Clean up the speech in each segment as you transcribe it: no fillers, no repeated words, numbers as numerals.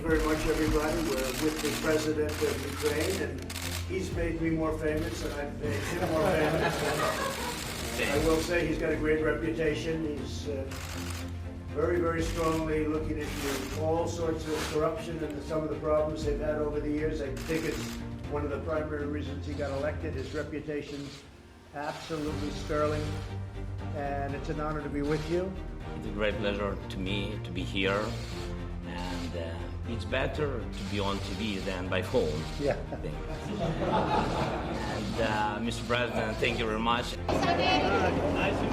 very much, everybody. We're with the President of Ukraine, and he's made me more famous, and I've made him more famous. I will say he's got a great reputation. He's very, very strongly looking into all sorts of corruption and some of the problems they've had over the years. I think it's one of the primary reasons he got elected. His reputation's absolutely sterling, and it's an honor to be with you. It's a great pleasure to me to be here, and it's better to be on TV than by phone. Yeah. And Mr. President, thank you very much. Nice to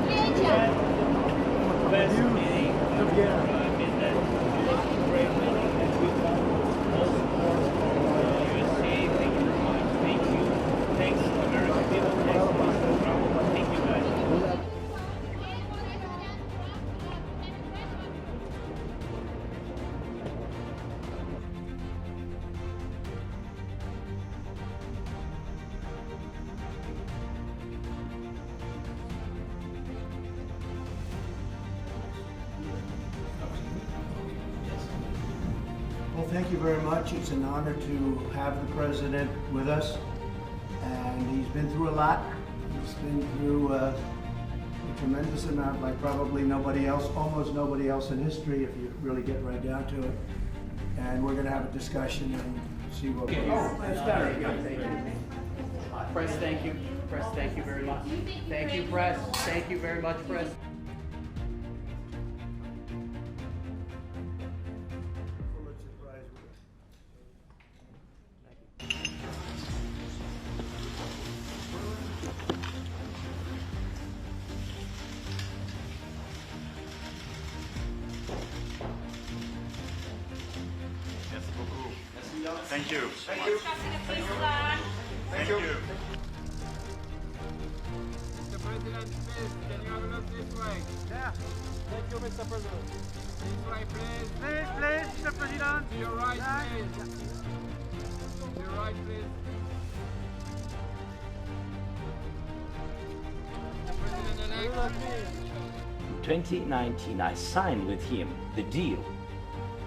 meet you. Best meeting. Yeah. Great meeting, and we want all support for USA. Thank you very much. Thank you. Thanks, American people. Thanks, President Trump. Thank you, guys. Well, thank you very much. It's an honor to have the President with us. And he's been through a lot. He's been through a tremendous amount, like probably nobody else, almost nobody else in history, if you really get right down to it. And we're going to have a discussion and see what we Press, thank you. Press, thank you very much. Thank you, Press. Thank you very much, Press. Thank you. Thank you. Thank you. Mr. President, please, can you have a look this way? Yeah. Thank you, Mr. President. This way, please. Please, Mr. President. To your right, please. To your right, please. President-elect. In 2019, I signed with him the deal.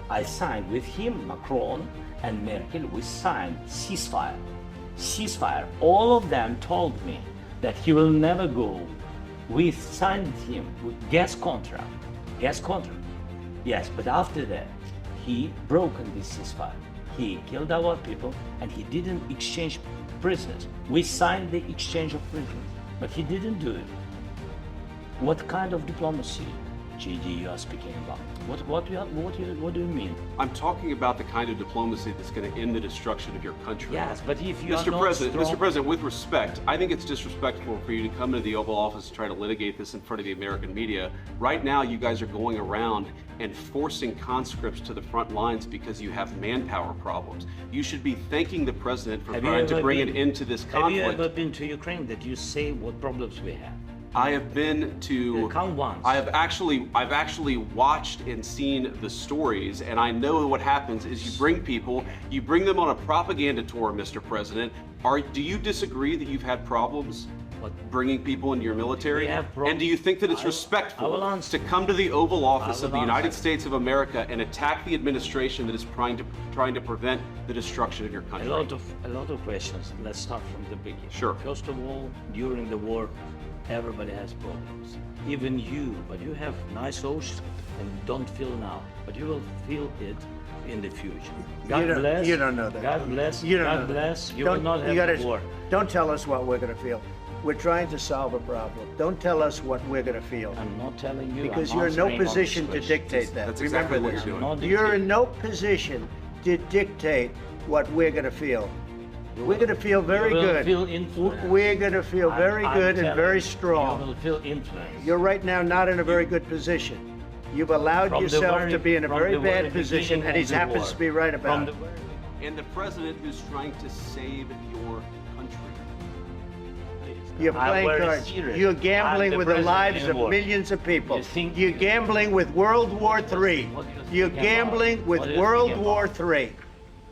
I signed with him, Macron and Merkel, we signed ceasefire. Ceasefire. All of them told me that he will never go. We signed with him with gas contract. Gas contract. Yes, but after that, he broken this ceasefire. He killed our people and he didn't exchange prisoners. We signed the exchange of prisoners, but he didn't do it. What kind of diplomacy, GD, you are speaking about? What do you mean? I'm talking about the kind of diplomacy that's going to end the destruction of your country. Yes, but if you Mr. are not President, strong... Mr. President, with respect, I think it's disrespectful for you to come into the Oval Office and try to litigate this in front of the American media. Right now, you guys are going around and forcing conscripts to the front lines because you have manpower problems. You should be thanking the President for trying to bring an end to this conflict. Have you ever been to Ukraine that you say what problems we have? I have been to. Count once. I've actually watched and seen the stories, and I know what happens is you bring them on a propaganda tour, Mr. President. Do you disagree that you've had problems bringing people into your military? And do you think that it's respectful to come to the Oval Office of the United States of America and attack the administration that is trying to prevent the destruction of your country? A lot of questions. Let's start from the beginning. Sure. First of all, during the war, everybody has problems. Even you, but you have nice oceans and don't feel now, but you will feel it in the future. God bless. You don't know that. God bless. You don't God know bless. that. You will not have war. Don't tell us what we're going to feel. We're trying to solve a problem. Don't tell us what we're going to feel. I'm not telling you. Because I'm you're in no answering all position these to questions. dictate that. That's exactly what Remember you're this. doing. You're in no position to dictate what we're going to feel. We're going to feel very good. Feel influenced. We're going to feel very good and very strong. You will feel influenced. You're right now not in a very good position. You've allowed yourself to be in a very bad position, and he happens to be right about it. And the president who's trying to save your country. You're playing cards. Serious. You're gambling with the lives of millions of people. You're gambling with World War III. You're gambling with World War III.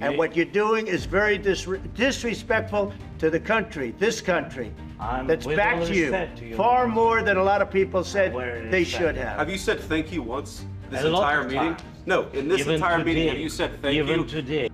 And what you're doing is very disrespectful to the country, this country, that's backed you far more than a lot of people said they should have. Have you said thank you once this entire meeting? No, in this Even entire meeting, today, have you said thank even you? today.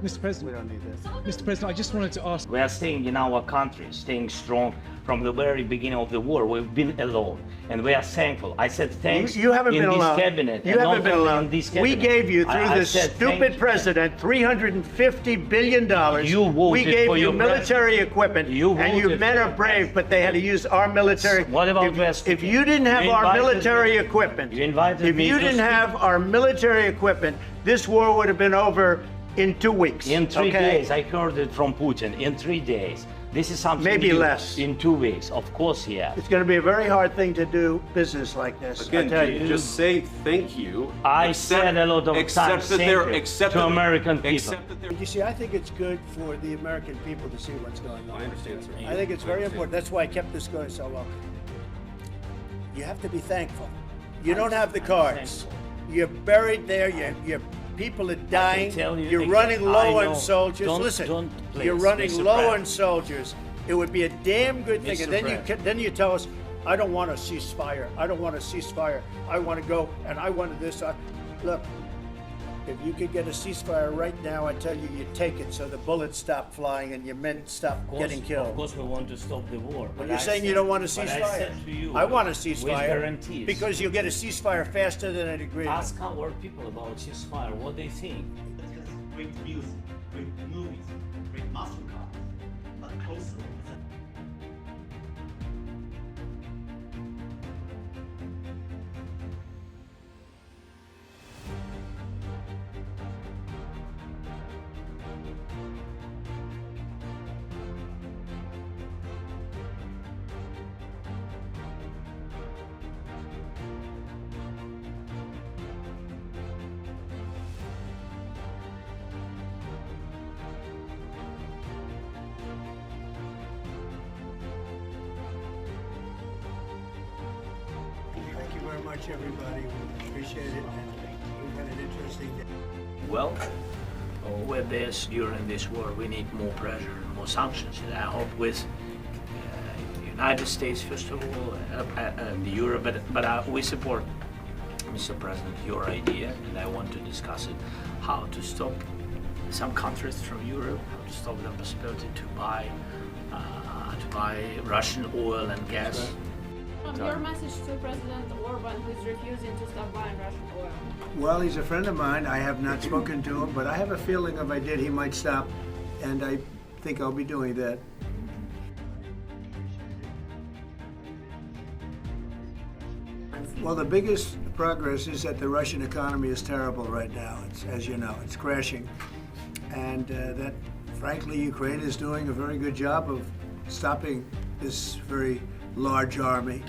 Mr. President, we don't need this. Mr. President, I just wanted to ask. We are staying in our country, staying strong from the very beginning of the war. We've been alone, and we are thankful. I said thanks. You haven't in been this alone. Cabinet, You and haven't not been only alone. in this We cabinet. gave you, through I this said thank stupid you. president, $350 billion. You voted we gave for you your military equipment, You and you voted men for are your brave, but they had to use our military. What about if, West? if you didn't have You our invited military me- equipment, You invited if me you to didn't speak. have our military equipment, this war would have been over in 2 weeks. In 3 okay? days, I heard it from Putin. In 3 days. This is something Maybe new. less. In 2 weeks, of course, yeah. It's going to be a very hard thing to do business like this. Again, I tell you. just say thank you. I said a lot of except times that thank they're, you except to that- American people. Except that they're. You see, I think it's good for the American people to see what's going on. I understand, sir. I think it's very important. That's why I kept this going so long. You have to be thankful. You don't have the cards. You're buried there. Your people are dying. tell you You're again, running low I on know. soldiers. Don't- Listen, don't please, you're running Mr. low Pratt. on soldiers. It would be a damn good thing. Mr. And then Pratt. then you tell us, I don't want a ceasefire. I don't want a ceasefire. I want to go and I wanted this. Look. If you could get a ceasefire right now, I tell you, you take it so the bullets stop flying and your men stop getting killed. Of course, we want to stop the war. But you're saying you don't want a ceasefire. But I said to you, I want a with ceasefire guarantees. because you'll get a ceasefire faster than an agreement. Ask our people about ceasefire, what they think. Because great music, great movies, great muscle cars, but closer. Thank you very much, everybody. We appreciate it. And we've had an interesting day. Well, with this, during this war, we need more pressure, more sanctions. And I hope with the United States, first of all, and Europe, but we support, Mr. President, your idea, and I want to discuss it, how to stop some countries from Europe, how to stop the possibility to buy Russian oil and gas. Your message to President Orban, who's refusing to stop buying Russian oil. Well, he's a friend of mine. I have not spoken to him, but I have a feeling if I did, he might stop. And I think I'll be doing that. Well, the biggest progress is that the Russian economy is terrible right now. It's, as you know, it's crashing. And that, frankly, Ukraine is doing a very good job of stopping this very large army.